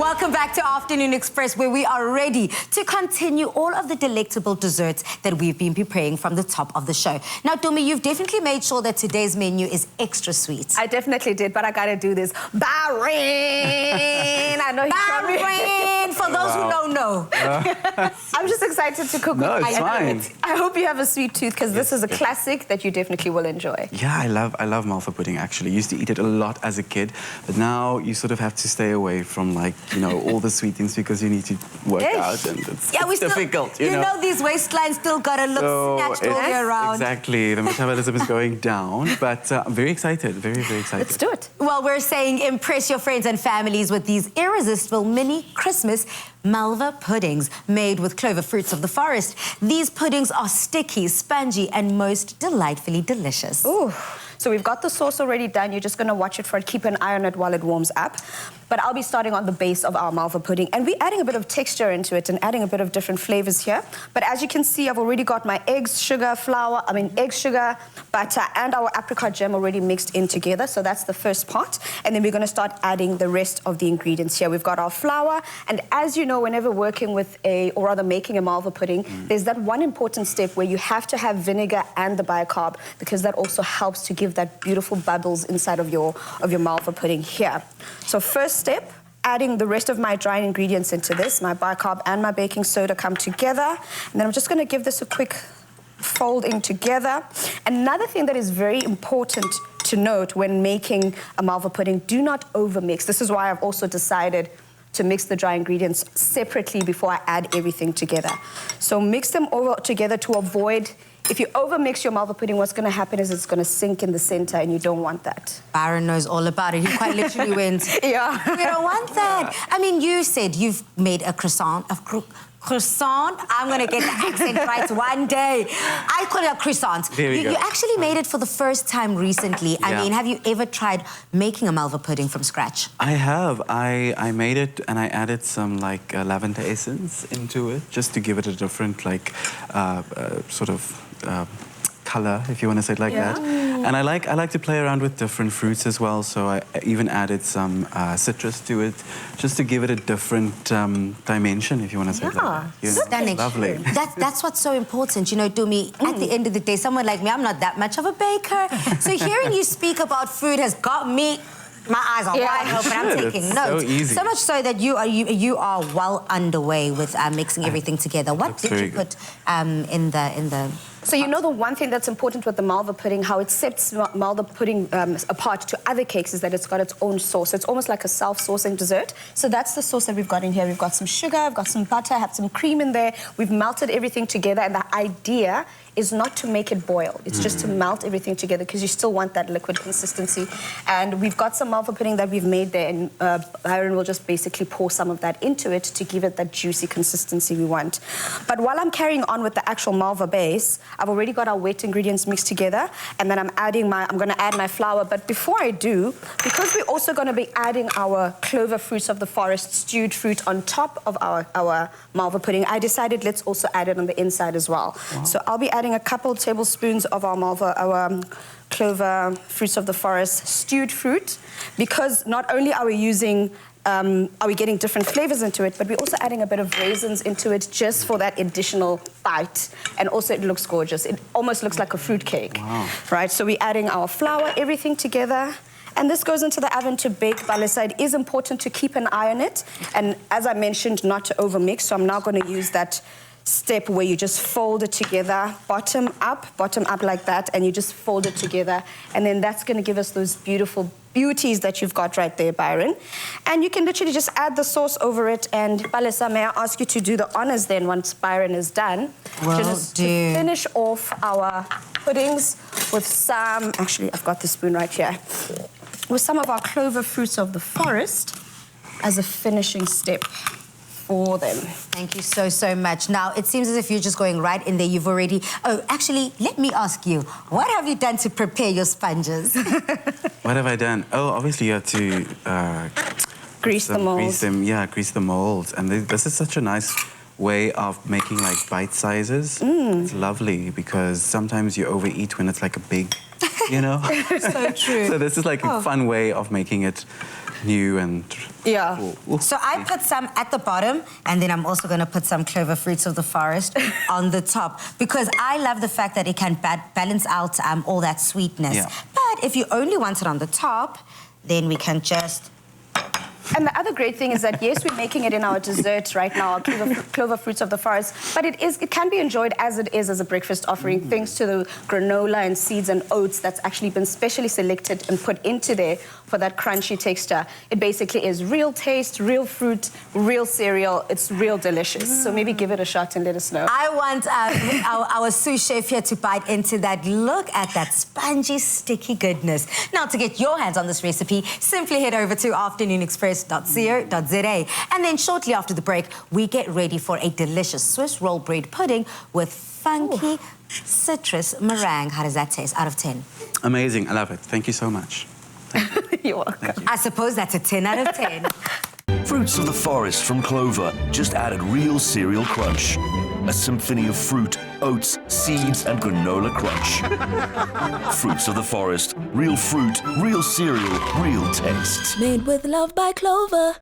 Welcome back to Afternoon Express, where we are ready to continue all of the delectable desserts that we've been preparing from the top of the show. Now, Dumi, you've definitely made sure that today's menu is extra sweet. I definitely did, but I gotta do this. Bahrain! I know you Bahrain, for those who don't know. I'm just excited to cook No, with it's fine. I hope you have a sweet tooth, because this is a classic that you definitely will enjoy. Yeah, I love Malva pudding, actually. Used to eat it a lot as a kid, but now you sort of have to stay away from, like, you know, all the sweet things because you need to work out, and it's difficult, you know. These waistlines still gotta look snatched all year round. Exactly, the metabolism is going down, but I'm very excited, very, very excited. Let's do it. Well, we're saying impress your friends and families with these irresistible mini Christmas Malva puddings made with Clover fruits of the forest. These puddings are sticky, spongy, and most delightfully delicious. Ooh. So we've got the sauce already done. You're just going to watch it for it. Keep an eye on it while it warms up. But I'll be starting on the base of our Malva pudding. And we're adding a bit of texture into it and adding a bit of different flavors here. But as you can see, I've already got my eggs, sugar, butter, and our apricot jam already mixed in together. So that's the first part. And then we're going to start adding the rest of the ingredients here. We've got our flour. And as you know, whenever working with making a Malva pudding, there's that one important step where you have to have vinegar and the bicarb, because that also helps to give that beautiful bubbles inside of your Malva pudding here. So first step, adding the rest of my dry ingredients into this. My bicarb and my baking soda come together. And then I'm just going to give this a quick folding together. Another thing that is very important to note when making a Malva pudding, do not overmix. This is why I've also decided to mix the dry ingredients separately before I add everything together. So mix them over together to avoid, if you overmix your Malva pudding, what's going to happen is it's going to sink in the center, and you don't want that. Byron knows all about it. He quite literally went, yeah. We don't want that. I mean, you said you've made a croissant. I'm going to get the accent right one day. I call it a croissant. You actually made it for the first time recently. I mean, have you ever tried making a Malva pudding from scratch? I have. I made it and I added some like lavender essence into it just to give it a different color, if you want to say it like that. And I like to play around with different fruits as well, so I even added some citrus to it, just to give it a different dimension, if you want to say it like that. Stunning. Lovely. That's what's so important, you know, Dumi. At the end of the day, someone like me, I'm not that much of a baker. So hearing you speak about food has got me. My eyes are wide open. I'm taking notes. So easy. So much so that you are well underway with mixing everything together. What did you put in the? So you know the one thing that's important with the Malva pudding, how it sets Malva pudding apart to other cakes, is that it's got its own sauce. It's almost like a self-saucing dessert. So that's the sauce that we've got in here. We've got some sugar, I've got some butter, I have some cream in there. We've melted everything together, and the idea is not to make it boil. It's just to melt everything together, because you still want that liquid consistency. And we've got some Malva pudding that we've made there, and Byron will just basically pour some of that into it to give it that juicy consistency we want. But while I'm carrying on with the actual Malva base, I've already got our wet ingredients mixed together, and then I'm going to add my flour. But before I do, because we're also going to be adding our Clover fruits of the forest stewed fruit on top of our Malva pudding, I decided let's also add it on the inside as well. Wow. So I'll be adding a couple tablespoons of our Clover fruits of the forest stewed fruit, because not only are we using are we getting different flavors into it, but we're also adding a bit of raisins into it just for that additional bite. And also it looks gorgeous. It almost looks like a fruit cake. Wow. Right? So we're adding our flour, everything together. And this goes into the oven to bake. Balisa, it is important to keep an eye on it. And as I mentioned, not to overmix. So I'm now going to use that step where you just fold it together, bottom up like that, and you just fold it together. And then that's going to give us those beautiful beauties that you've got right there, Byron. And you can literally just add the sauce over it. And Balisa, may I ask you to do the honors then once Byron is done? Just to finish off our puddings with some, actually I've got the spoon right here, with some of our Clover fruits of the forest as a finishing step for them. Thank you so much. Now, it seems as if you're just going right in there. You've already... Oh, actually, let me ask you, what have you done to prepare your sponges? What have I done? Oh, obviously you have to... grease the molds. Grease the molds. And this is such a nice way of making, like, bite sizes. It's lovely, because sometimes you overeat when it's like a big, you know? So true. So this is like a fun way of making it new and... Yeah. So I put some at the bottom, and then I'm also going to put some Clover Fruits of the Forest on the top, because I love the fact that it can balance out all that sweetness. Yeah. But if you only want it on the top, then we can just... And the other great thing is that, yes, we're making it in our dessert right now, our Clover Fruits of the Forest, but it can be enjoyed as it is as a breakfast offering, thanks to the granola and seeds and oats that's actually been specially selected and put into there for that crunchy texture. It basically is real taste, real fruit, real cereal. It's real delicious. So maybe give it a shot and let us know. I want our sous chef here to bite into that. Look at that spongy, sticky goodness. Now, to get your hands on this recipe, simply head over to afternoonexpress.co.za. And then shortly after the break, we get ready for a delicious Swiss roll bread pudding with funky citrus meringue. How does that taste out of 10? Amazing. I love it. Thank you so much. You're welcome. I suppose that's a 10 out of 10. Fruits of the Forest from Clover just added real cereal crunch. A symphony of fruit, oats, seeds, and granola crunch. Fruits of the Forest. Real fruit, real cereal, real taste. Made with love by Clover.